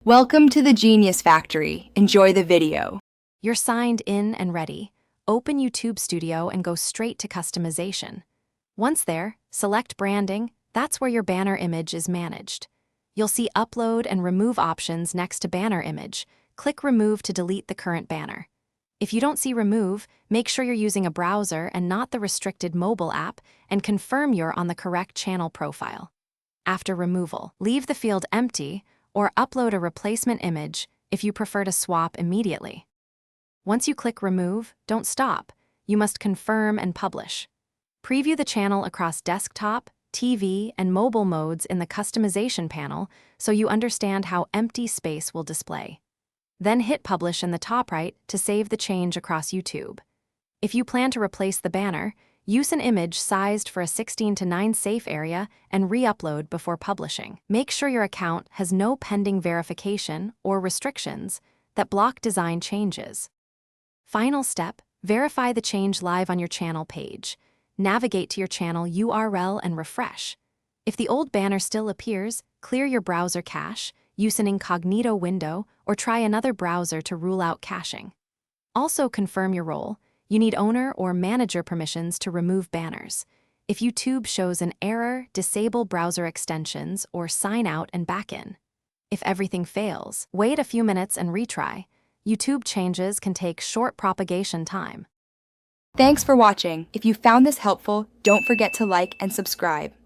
Welcome to the Genius Factory. Enjoy the video. You're signed in and ready. Open YouTube Studio and go straight to customization. Once there, select branding. That's where your banner image is managed. You'll see upload and remove options next to banner image. Click remove to delete the current banner. If you don't see remove, make sure you're using a browser and not the restricted mobile app, and confirm you're on the correct channel profile. After removal, leave the field empty or upload a replacement image if you prefer to swap immediately. Once you click remove, don't stop. You must confirm and publish. Preview the channel across desktop, TV, and mobile modes in the customization panel so you understand how empty space will display. Then hit publish in the top right to save the change across YouTube. If you plan to replace the banner, use an image sized for a 16:9 safe area and re-upload before publishing. Make sure your account has no pending verification or restrictions that block design changes. Final step, verify the change live on your channel page. Navigate to your channel URL and refresh. If the old banner still appears, clear your browser cache, use an incognito window, or try another browser to rule out caching. Also confirm your role. You need owner or manager permissions to remove banners. If YouTube shows an error, disable browser extensions or sign out and back in. If everything fails, wait a few minutes and retry. YouTube changes can take short propagation time. Thanks for watching. If you found this helpful, don't forget to like and subscribe.